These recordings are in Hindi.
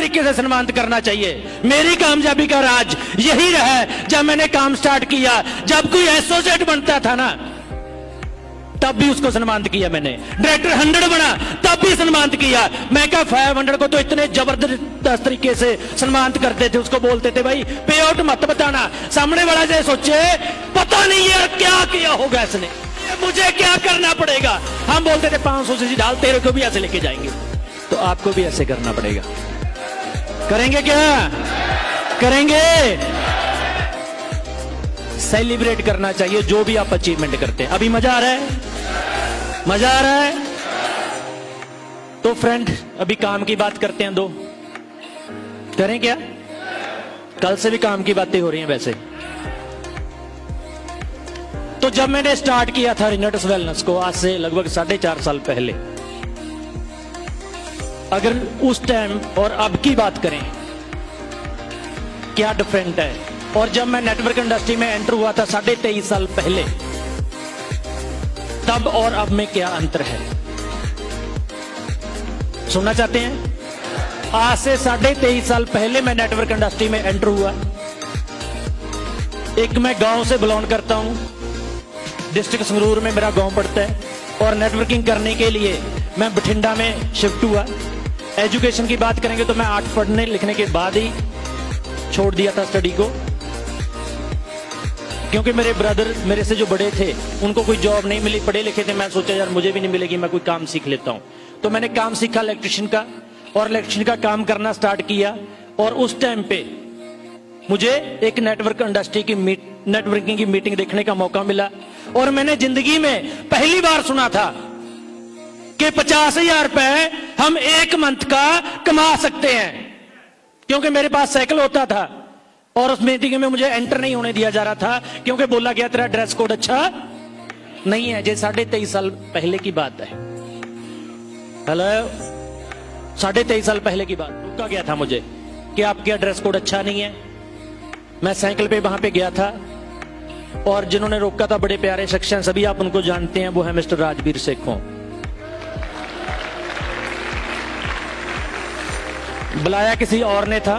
तरीके से सम्मानित करना चाहिए। मेरी कामयाबी का राज यही रहा है, जब मैंने काम स्टार्ट किया, जब कोई एसोसिएट बनता था ना तब भी उसको सम्मानित किया मैंने, डायरेक्टर 100 बना तब भी सम्मानित किया। मैं क्या 500 को तो इतने जबरदस्त तरीके से सम्मानित करते थे, उसको बोलते थे भाई पे आउट मत बताना, सामने वाला जो सोचे पता नहीं यार क्या किया होगा इसने, मुझे क्या करना पड़ेगा। हम बोलते थे 500 सीसी डाल, तेरे को भी ऐसे लेके जाएंगे, तो आपको भी ऐसे करना पड़ेगा। करेंगे क्या? करेंगे। सेलिब्रेट करना चाहिए जो भी आप अचीवमेंट करते हैं। अभी मजा आ रहा है? मजा आ रहा है? तो फ्रेंड अभी काम की बात करते हैं, 2 करें क्या? कल से भी काम की बातें हो रही हैं वैसे। तो जब मैंने स्टार्ट किया था रिनट्स वेलनेस को आज से लगभग 4.5 साल पहले, अगर उस टाइम और अब की बात करें क्या डिफरेंट है, और जब मैं नेटवर्क इंडस्ट्री में एंटर हुआ था 23.5 साल पहले, तब और अब में क्या अंतर है, सुनना चाहते हैं? आज से 23.5 साल पहले मैं नेटवर्क इंडस्ट्री में एंटर हुआ। एक मैं गांव से बिलोंग करता हूं, डिस्ट्रिक्ट संगरूर में मेरा गांव पड़ता है, और नेटवर्किंग करने के लिए मैं बठिंडा में शिफ्ट हुआ। एजुकेशन की बात करेंगे तो मैं 8 पढ़ने लिखने के बाद ही छोड़ दिया था स्टडी को, क्योंकि मेरे ब्रदर मेरे से जो बड़े थे उनको कोई जॉब नहीं मिली, पढ़े लिखे थे। मैं सोचा यार मुझे भी नहीं मिलेगी, मैं कोई काम सीख लेता हूं। तो मैंने काम सीखा इलेक्ट्रिशियन का, और इलेक्ट्रिशियन का काम करना स्टार्ट किया। और उस टाइम पे मुझे एक नेटवर्क इंडस्ट्री की नेटवर्किंग की मीटिंग देखने का मौका मिला, और मैंने जिंदगी में पहली बार सुना था कि 50,000 रुपए हम एक मंथ का कमा सकते हैं, क्योंकि मेरे पास साइकिल होता था और उस मीटिंग में मुझे एंटर नहीं होने दिया जा रहा था, क्योंकि बोला गया तेरा ड्रेस कोड अच्छा नहीं है। ये 23.5 साल पहले की बात है। हेलो, 23.5 साल पहले की बात। रुका गया था मुझे कि आपका ड्रेस कोड अच्छा नहीं है। मैं साइकिल पे वहां पे गया था, और जिन्होंने रोका था बड़े प्यारे शख्स हैं, सभी आप उनको जानते हैं, वो है मिस्टर राजवीर सेखों। बुलाया किसी और ने था,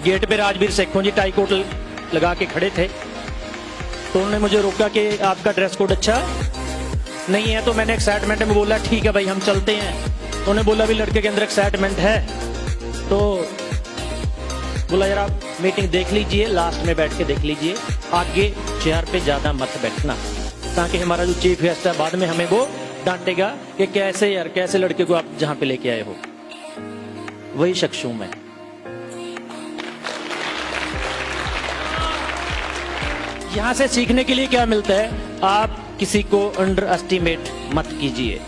गेट पे राजवीर सेखों जी टाई कोट लगा के खड़े थे। तो उन्होंने मुझे रोका कि आपका ड्रेस कोड अच्छा नहीं है। तो मैंने एक्साइटमेंट में बोला ठीक है भाई हम चलते हैं। तो उन्होंने बोला भी लड़के के अंदर एक्साइटमेंट है, तो बोला यार आप मीटिंग देख लीजिए, लास्ट में बैठ के देख लीजिए, आगे चेयर पे ज्यादा मत बैठना, ताकि हमारा जो चीफ गेस्ट है बाद में हमें वो डांटेगा कि कैसे यार कैसे लड़के को आप जहां पे लेके आए हो। वही शख्स हूं मैं। यहां से सीखने के लिए क्या मिलता है, आप किसी को अंडर एस्टिमेट मत कीजिए,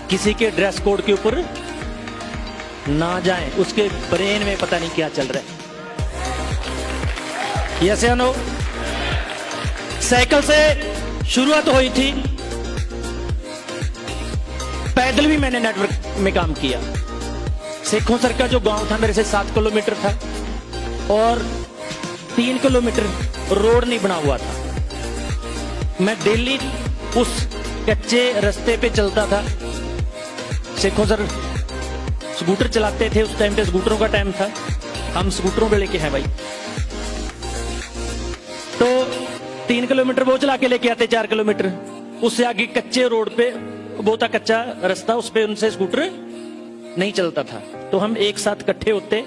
किसी के ड्रेस कोड के ऊपर ना जाएं, उसके ब्रेन में पता नहीं क्या चल रहा है। यस या नो? साइकिल से शुरुआत हुई थी, पैदल भी मैंने नेटवर्क में काम किया। सेखों सर का जो गांव था मेरे से 7 किलोमीटर था, और 3 किलोमीटर रोड नहीं बना हुआ था। मैं डेली उस कच्चे रास्ते पे चलता था। सेखों सर स्कूटर चलाते थे, उस टाइम पे स्कूटरों का टाइम था, हम स्कूटरों पे लेके हैं भाई। तो 3 किलोमीटर वो चला के लेके आते, 4 किलोमीटर उससे आगे कच्चे रोड पे वो था कच्चा रास्ता, उस पे उनसे स्कूटर नहीं चलता था। तो हम एक साथ इकट्ठे होते,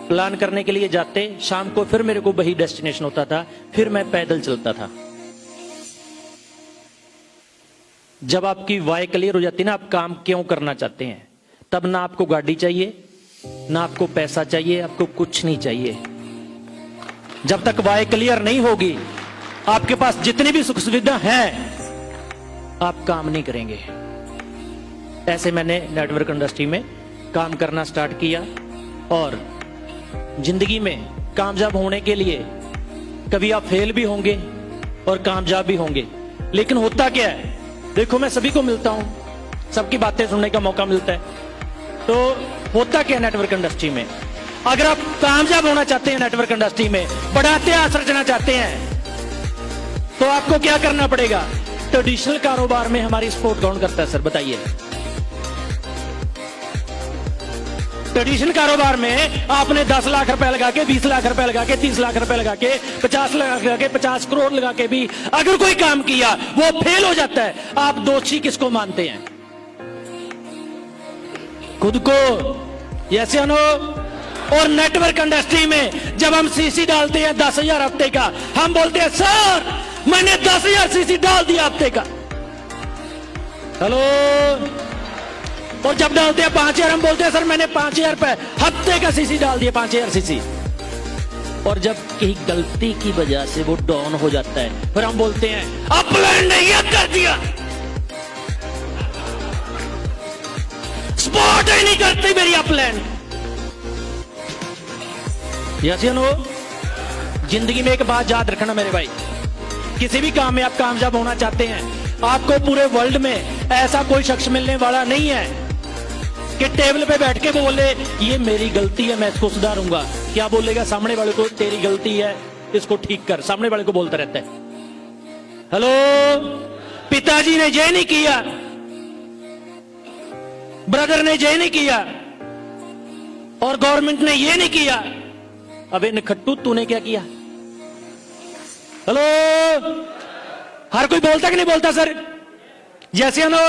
प्लान करने के लिए जाते, शाम को फिर मेरे को वही डेस्टिनेशन होता था, फिर मैं पैदल चलता था। जब आपकी वाई क्लियर हो जाती है ना, आप काम क्यों करना चाहते हैं, तब ना आपको गाड़ी चाहिए, ना आपको पैसा चाहिए, आपको कुछ नहीं चाहिए। जब तक वाई क्लियर नहीं होगी, आपके पास जितनी भी सुख सुविधा है, आप काम नहीं करेंगे। ऐसे मैंने नेटवर्क इंडस्ट्री में काम करना स्टार्ट किया, और जिंदगी में कामयाब होने के लिए कभी आप फेल भी होंगे और कामयाब भी होंगे। लेकिन होता क्या है, देखो मैं सभी को मिलता हूं, सबकी बातें सुनने का मौका मिलता है। तो होता क्या नेटवर्क इंडस्ट्री में, अगर आप कामयाब होना चाहते हैं नेटवर्क इंडस्ट्री में, बड़ा इतिहास रचना चाहते हैं, तो आपको क्या करना पड़ेगा। ट्रेडिशनल कारोबार में हमारी सपोर्ट कौन करता है सर, बताइए। ट्रेडिशनल कारोबार में आपने 10 लाख रुपए लगा के, 20 लाख रुपए लगा के, 30 लाख रुपए लगा के, 50 लाख लगा के, 50 करोड़ लगा के भी अगर कोई काम किया वो फेल हो जाता है, आप दोषी किसको मानते हैं? खुद को? यस या नो? और नेटवर्क इंडस्ट्री में जब हम सीसी डालते हैं 10,000 हफ्ते का, हम बोलते हैं सर मैंने 10,000 सीसी डाल दिया हफ्ते का। हेलो? और जब डालते हैं 5,000 हम बोलते हैं सर मैंने 5,000 रुपए हफ्ते का सीसी डाल दिया, 5,000 सीसी। और जब कहीं गलती की वजह से वो डाउन हो जाता है फिर हम बोलते हैं अपलैंड ने ये कर दिया, स्पॉट ही नहीं करती मेरी अपलैंड। यस या नो? जिंदगी में एक बात याद रखना मेरे भाई, किसी भी काम में आप कामयाब होना चाहते हैं, आपको पूरे वर्ल्ड में ऐसा कोई शख्स मिलने वाला नहीं है कि टेबल पे बैठ के बोले ये मेरी गलती है मैं इसको सुधारूंगा। क्या बोलेगा सामने वाले को? तेरी गलती है इसको ठीक कर। सामने वाले को बोलता रहता है। हेलो? पिताजी ने ये नहीं किया, ब्रदर ने ये नहीं किया, और गवर्नमेंट ने ये नहीं किया। अबे नखट्टू तूने क्या किया? हेलो? हर कोई बोलता कि नहीं बोलता सर? जैसे नो?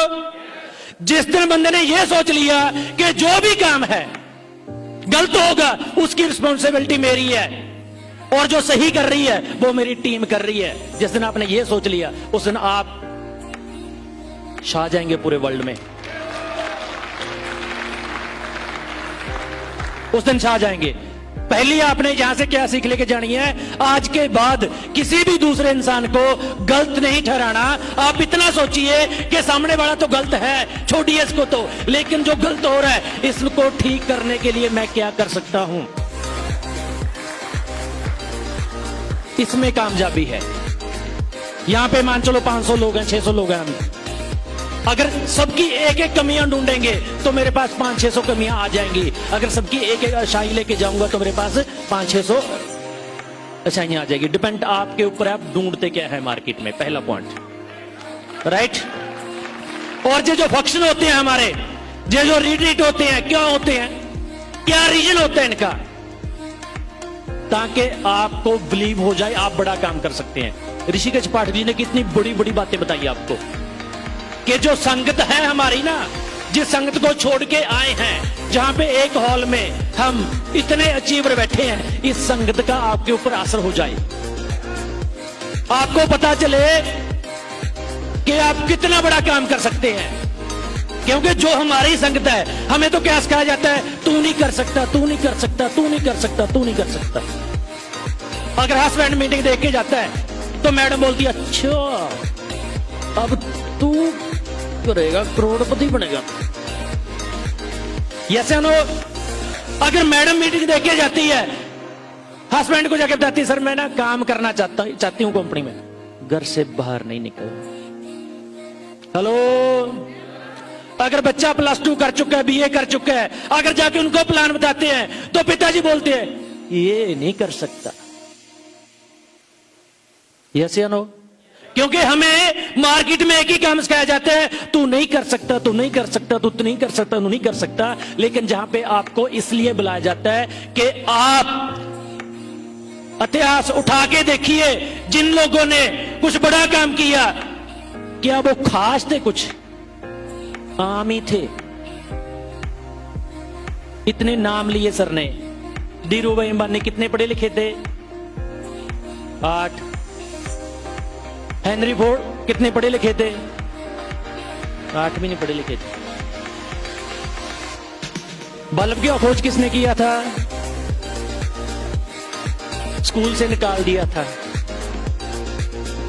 जिस दिन बंदे ने यह सोच लिया कि जो भी काम है गलत होगा उसकी रिस्पॉन्सिबिलिटी मेरी है और जो सही कर रही है वो मेरी टीम कर रही है, जिस दिन आपने यह सोच लिया उस दिन आप छा जाएंगे पूरे वर्ल्ड में। उस दिन छा जाएंगे। पहली आपने यहां से क्या सीख लेके जानी है? आज के बाद किसी भी दूसरे इंसान को गलत नहीं ठहराना। आप इतना सोचिए कि सामने वाला तो गलत है, छोड़िए इसको तो, लेकिन जो गलत हो रहा है इसको ठीक करने के लिए मैं क्या कर सकता हूं, इसमें कामयाबी है। यहां पे मान चलो 500 लोग हैं, 600 लोग हैं, हम अगर सबकी एक एक कमियां ढूंढेंगे तो मेरे पास 500-600 कमियां आ जाएंगी। अगर सबकी एक एक अच्छाई लेके जाऊंगा तो मेरे पास 500-600 अच्छाइयां आ जाएगी। डिपेंड आपके ऊपर है, आप ढूंढते क्या है मार्केट में, पहला पॉइंट, राइट। और जो फंक्शन होते हैं हमारे, जो रिट्रीट होते हैं, क्या होते हैं, क्या रीजन होता है इनका, ताकि आपको बिलीव हो जाए आप बड़ा काम कर सकते हैं। ऋषिकेश पाठक जी ने कितनी बड़ी बड़ी बातें बताई आपको कि जो संगत है हमारी ना, जिस संगत को छोड़ के आए हैं, जहां पे एक हॉल में हम इतने अचीवर बैठे हैं, इस संगत का आपके ऊपर असर हो जाए, आपको पता चले कि आप कितना बड़ा काम कर सकते हैं। क्योंकि जो हमारी संगत है, हमें तो क्या सिखाया जाता है, तू नहीं कर सकता, तू नहीं कर सकता, तू नहीं कर सकता, तू नहीं कर सकता। अगर हस्बैंड मीटिंग देख के जाता है तो मैडम बोलती है अच्छा अब तू करेगा, करोड़पति बनेगा। यस या नो? अगर मैडम मीटिंग देखे जाती है, हस्बैंड को जाके बताती है सर मैं ना काम करना चाहती हूं कंपनी में, घर से बाहर नहीं निकल। हेलो? अगर बच्चा +2 कर चुका है, BA कर चुका है, अगर जाके उनको प्लान बताते हैं तो पिताजी बोलते हैं ये नहीं कर सकता। यस या नो? क्योंकि हमें मार्केट में एक ही काम सिखाया जाता है, तू नहीं कर सकता, तू नहीं कर सकता, तू नहीं कर सकता, तू नहीं कर सकता। लेकिन जहां पे आपको इसलिए बुलाया जाता है कि आप इतिहास उठा के देखिए, जिन लोगों ने कुछ बड़ा काम किया, क्या वो खास थे? कुछ आम ही थे। इतने नाम लिए सर ने। धीरू भाई अंबानी कितने पढ़े लिखे थे? 8। हेनरी फोर्ड कितने पढ़े लिखे थे? 8 भी नहीं पढ़े लिखे थे। बल्ब की खोज किसने किया था? स्कूल से निकाल दिया था।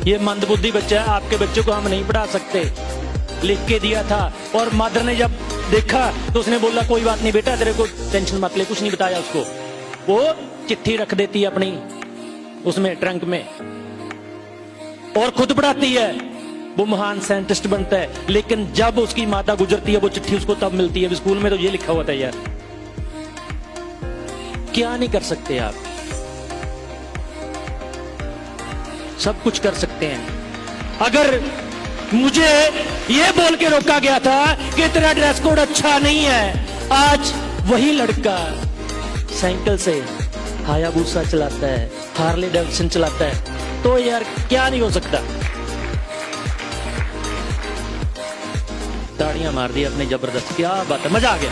ये मंदबुद्धि बच्चा है, आपके बच्चे को हम नहीं पढ़ा सकते, लिख के दिया था। और मदर ने जब देखा तो उसने बोला कोई बात नहीं बेटा, तेरे को टेंशन मत ले, कुछ नहीं बताया उसको। वो चिट्ठी रख देती है अपनी उसमें ट्रंक में और खुद पढ़ाती है, वो महान साइंटिस्ट बनता है। लेकिन जब उसकी माता गुजरती है वो चिट्ठी उसको तब मिलती है, स्कूल में तो ये लिखा हुआ था। यार क्या नहीं कर सकते आप, सब कुछ कर सकते हैं। अगर मुझे ये बोल के रोका गया था कि तेरा ड्रेस कोड अच्छा नहीं है, आज वही लड़का साइकिल से हायाबुसा चलाता है, हार्ले डेविडसन चलाता है, तो यार क्या नहीं हो सकता। ताड़ियां मार दी अपने जबरदस्त, क्या बात है, मजा आ गया।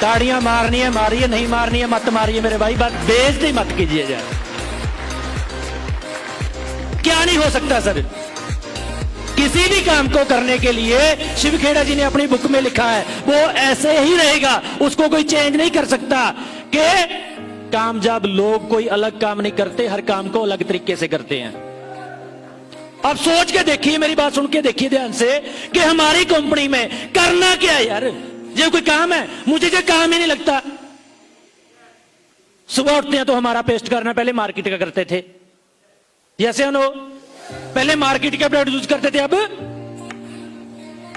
ताड़ियां मारनी है मारिए, नहीं मारनी है मत मारिए मेरे भाई, बात बेइज्जती मत कीजिए यार। क्या नहीं हो सकता सर, किसी भी काम को करने के लिए शिव खेड़ा जी ने अपनी बुक में लिखा है वो ऐसे ही रहेगा, उसको कोई चेंज नहीं कर सकता। कि कामयाब लोग कोई अलग काम नहीं करते, हर काम को अलग तरीके से करते हैं। अब सोच के देखिए, मेरी बात सुन के देखिए ध्यान से कि हमारी कंपनी में करना क्या है यार, ये कोई काम है? मुझे ये काम ही नहीं लगता। सुबह उठते हैं तो हमारा पेस्ट करना पहले मार्केट का करते थे, जैसे हम पहले मार्केट के प्रोड्यूस करते थे, अब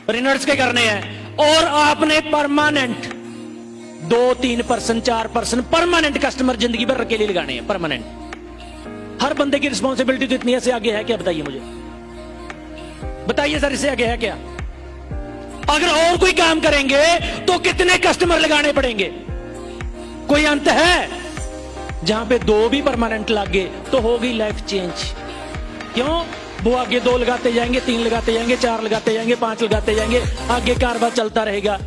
रिनर्स के करने हैं। और आपने परमानेंट 2-3% 4% परमानेंट कस्टमर जिंदगी भर के लिए लगाने हैं, परमानेंट। हर बंदे की रिस्पॉन्सिबिलिटी तो इतनी, ऐसे आगे है क्या? बताइए मुझे, बताइए सर, इससे आगे है क्या? अगर और कोई काम करेंगे तो कितने कस्टमर लगाने पड़ेंगे? कोई अंत है? जहां पे 2 भी परमानेंट लगे तो हो गई लाइफ चेंज। क्यों? वो आगे 2 लगाते जाएंगे, 3 लगाते जाएंगे, 4 लगाते जाएंगे, 5 लगाते जाएंगे, आगे कारवां चलता रहेगा।